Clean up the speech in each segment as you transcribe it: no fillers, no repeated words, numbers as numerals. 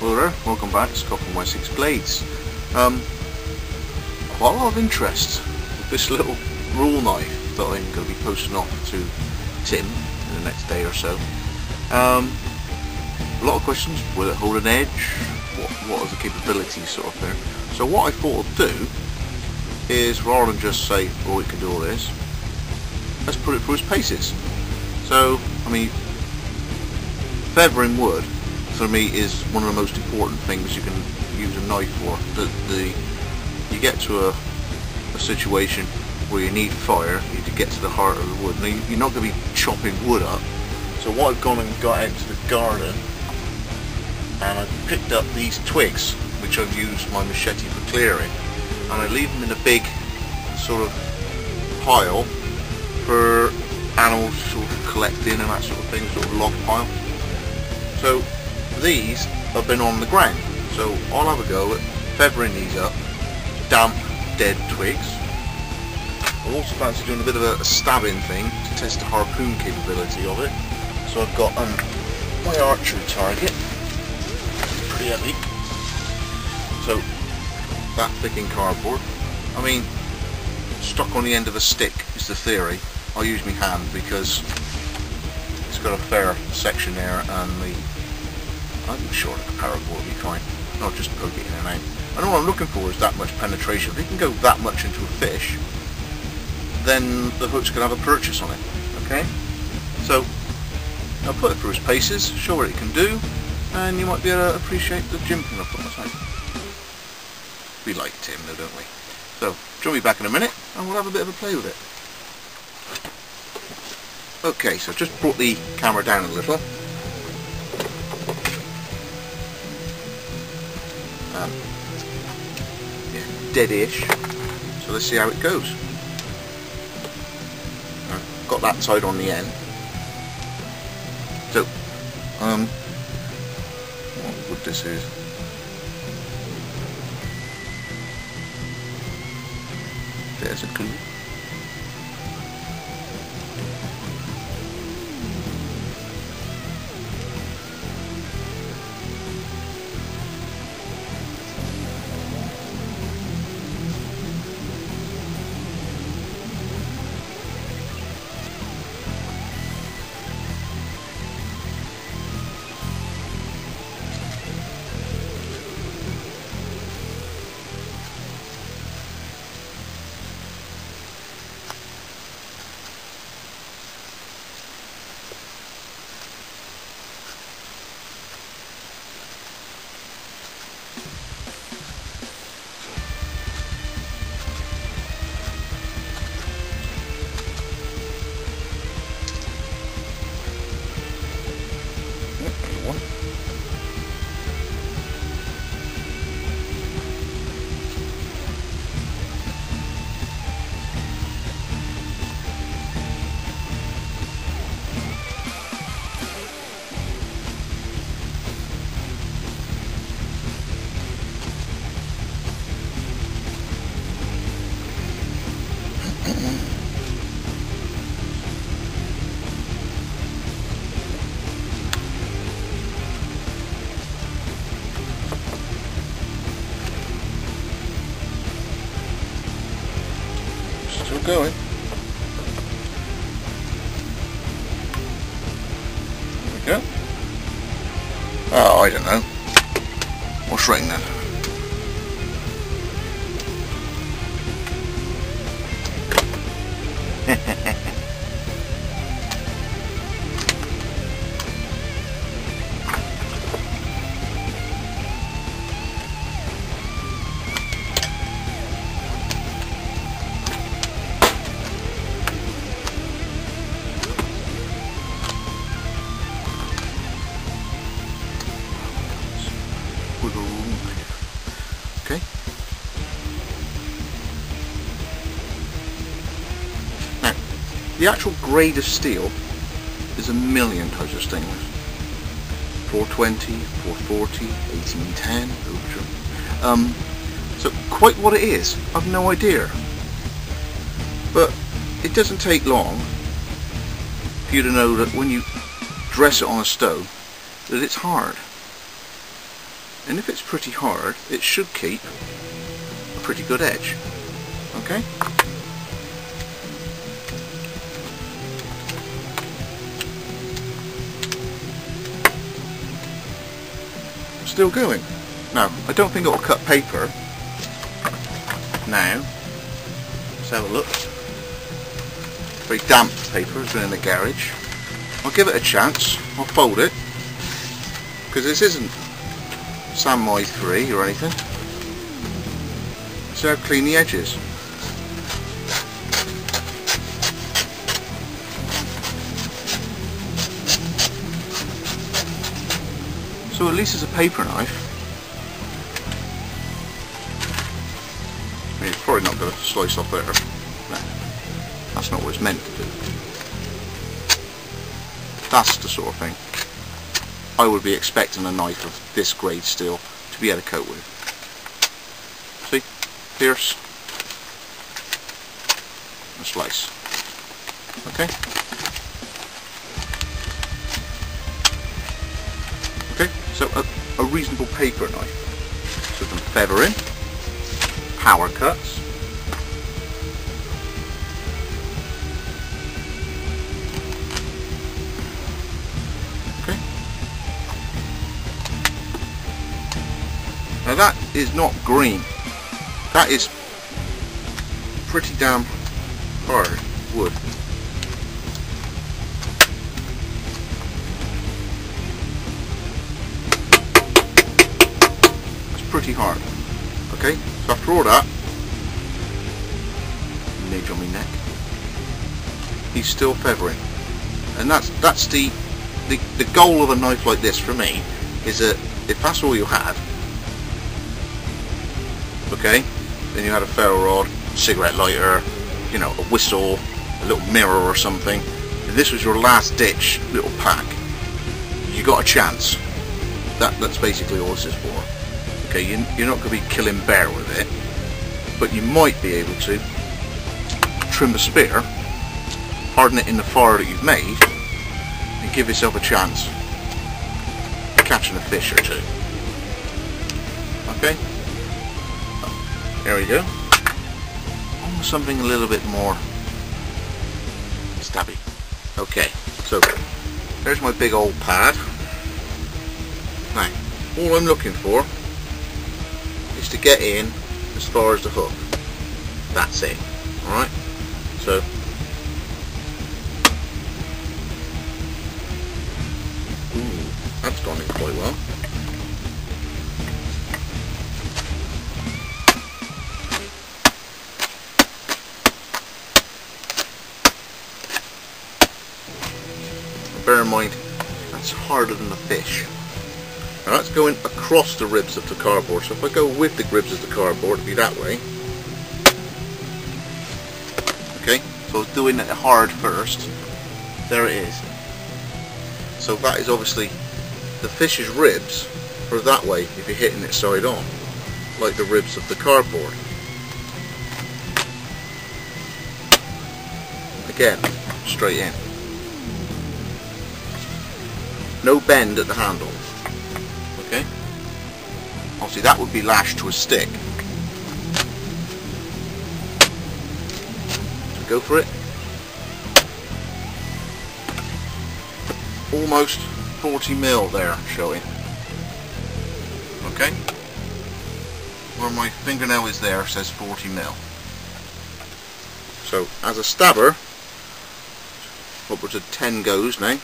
Hello there, welcome back to Scott from Wessex Blades. Quite a lot of interest with this little rule knife that I'm going to be posting off to Tim in the next day or so. A lot of questions: will it hold an edge? What are the capabilities sort of there? So what I thought I'd do is, rather than just say, oh, it can do all this, let's put it through its paces. So, I mean, feathering wood for me is one of the most important things you can use a knife for. You get to a situation where you need fire, you need to get to the heart of the wood. Now, you're not going to be chopping wood up. So what I've gone and got out to the garden, and I've picked up these twigs, which I've used my machete for clearing, and I leave them in a big sort of pile for animals to sort of collect in and that sort of thing, sort of log pile. So these have been on the ground, so I'll have a go at feathering these up, damp, dead twigs. I also fancy doing a bit of a stabbing thing to test the harpoon capability of it. So I've got my archery target, pretty heavy, so that thick in cardboard. I mean, stuck on the end of a stick is the theory. I'll use my hand because it's got a fair section there, and I'm sure the paracord will be fine. I'll just poke it in and out. And all I'm looking for is that much penetration. If you can go that much into a fish, then the hook's going to have a purchase on it. Okay? So I'll put it through its paces, show what it can do, and you might be able to appreciate the jimping I've put myself. We like Tim though, don't we? So join me back in a minute and we'll have a bit of a play with it. Okay, so just brought the camera down a little. Yeah, dead-ish. So let's see how it goes. Got that side on the end. So, what wood this is? There's a clue. Still going. There we go. Oh, I don't know. What's wrong then? Okay. Now, the actual grade of steel is a million types of stainless. 420, 440, 1810, ultra. So quite what it is, I've no idea. But it doesn't take long for you to know that when you dress it on a stove, that it's hard. and if it's pretty hard, it should keep a pretty good edge. Okay? Still going. Now, I don't think it will cut paper. Now, let's have a look. Very damp paper, it's been in the garage. I'll give it a chance. I'll fold it, because this isn't Samurai 3 or anything. See how clean the edge is. So at least it's a paper knife. I mean, it's probably not going to slice off there. No, that's not what it's meant to do. That's the sort of thing I would be expecting a knife of this grade steel to be able to coat with. See? Pierce and slice. Okay? Okay, so a reasonable paper knife. So some feathering, power cuts, okay. Now that is not green. That is pretty damn hard wood. Pretty hard. Okay, so after all that, midge on my neck, he's still feathering, and that's the goal of a knife like this for me, is that if that's all you had, okay, then you had a ferro rod, cigarette lighter, you know, a whistle, a little mirror or something. If this was your last ditch little pack, you got a chance. That's basically all this is for. Okay, you're not going to be killing bear with it, but you might be able to trim the spear, harden it in the fire that you've made, and give yourself a chance of catching a fish or two. Okay, there we go. On something a little bit more stabby. Okay, so there's my big old pad. Now, all I'm looking for is to get in as far as the hook. That's it. Alright? So ooh, that's gone in quite well. Bear in mind, that's harder than the fish. Now that's going across the ribs of the cardboard, so if I go with the ribs of the cardboard, it'll be that way. Okay, so I was doing it hard first. There it is. So that is obviously the fish's ribs are that way if you're hitting it side on, like the ribs of the cardboard. Again, straight in. No bend at the handle. Okay? Obviously that would be lashed to a stick. So go for it. Almost 40mm there showing. Okay? Where my fingernail is there says 40mm. So as a stabber, upwards of 10 goes now.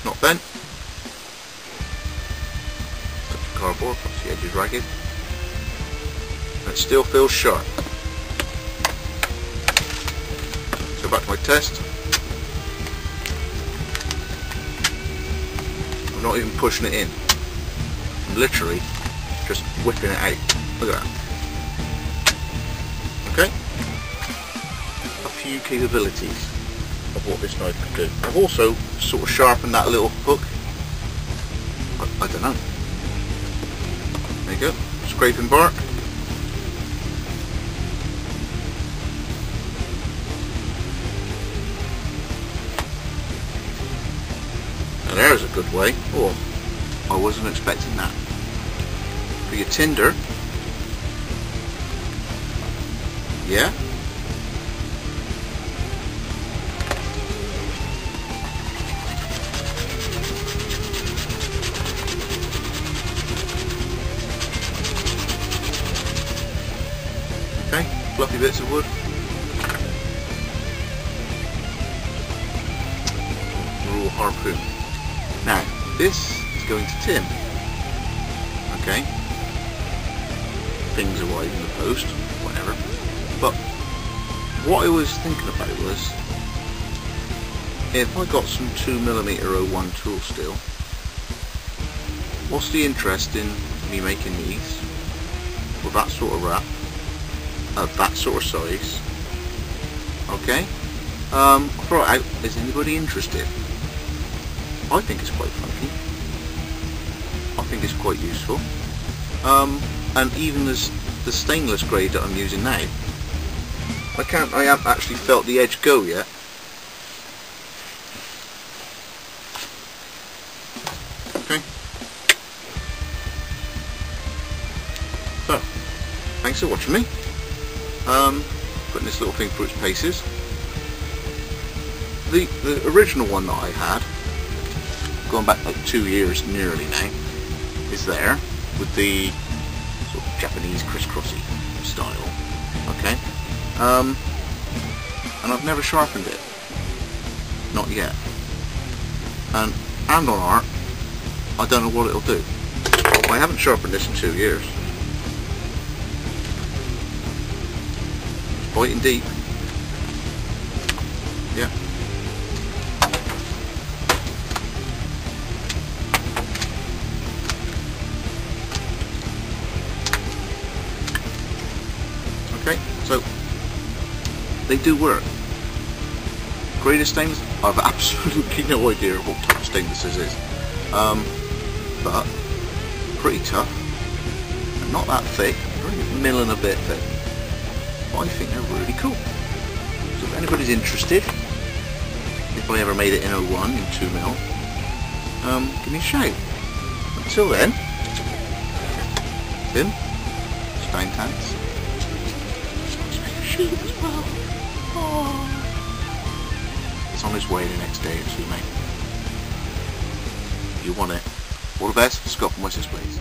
Not bent. Touch the cardboard, perhaps the edge is ragged. And it still feels sharp. So back to my test. I'm not even pushing it in. I'm literally just whipping it out. Look at that. Okay? A few capabilities of what this knife can do. I've also sort of sharpened that little hook. I don't know. There you go. Scraping bark. Now there's a good way. Oh, I wasn't expecting that. For your tinder. Yeah. Okay, fluffy bits of wood. Raw harpoon. Now, this is going to tin. Okay. Things arrive in the post, whatever. But what I was thinking about was, if I got some 2mm 01 tool steel, what's the interest in me making these with that sort of wrap, that sort of size? Okay, I'll throw it out. Is anybody interested? I think it's quite funky. I think it's quite useful. And even as the stainless grade that I'm using now, I haven't actually felt the edge go yet. Okay. So, thanks for watching me. Putting this little thing through its paces. The original one that I had, going back like 2 years nearly now, is there with the sort of Japanese crisscrossy style. Okay. And I've never sharpened it. Not yet. And on art, I don't know what it'll do. I haven't sharpened this in 2 years. It's biting deep. Yeah. Okay, so they do work. Grade of stainless, I've absolutely no idea what type of stainless this is. But pretty tough. And not that thick, only a mil and a bit thick. But I think they're really cool. So if anybody's interested, if I ever made it in 01 in 2mm, give me a shout. Until then, Tim, Stein Tanks. Sheep as well. Oh. It's on its way the next day or two, mate. You want it. All the best, Scott from Wessex, please.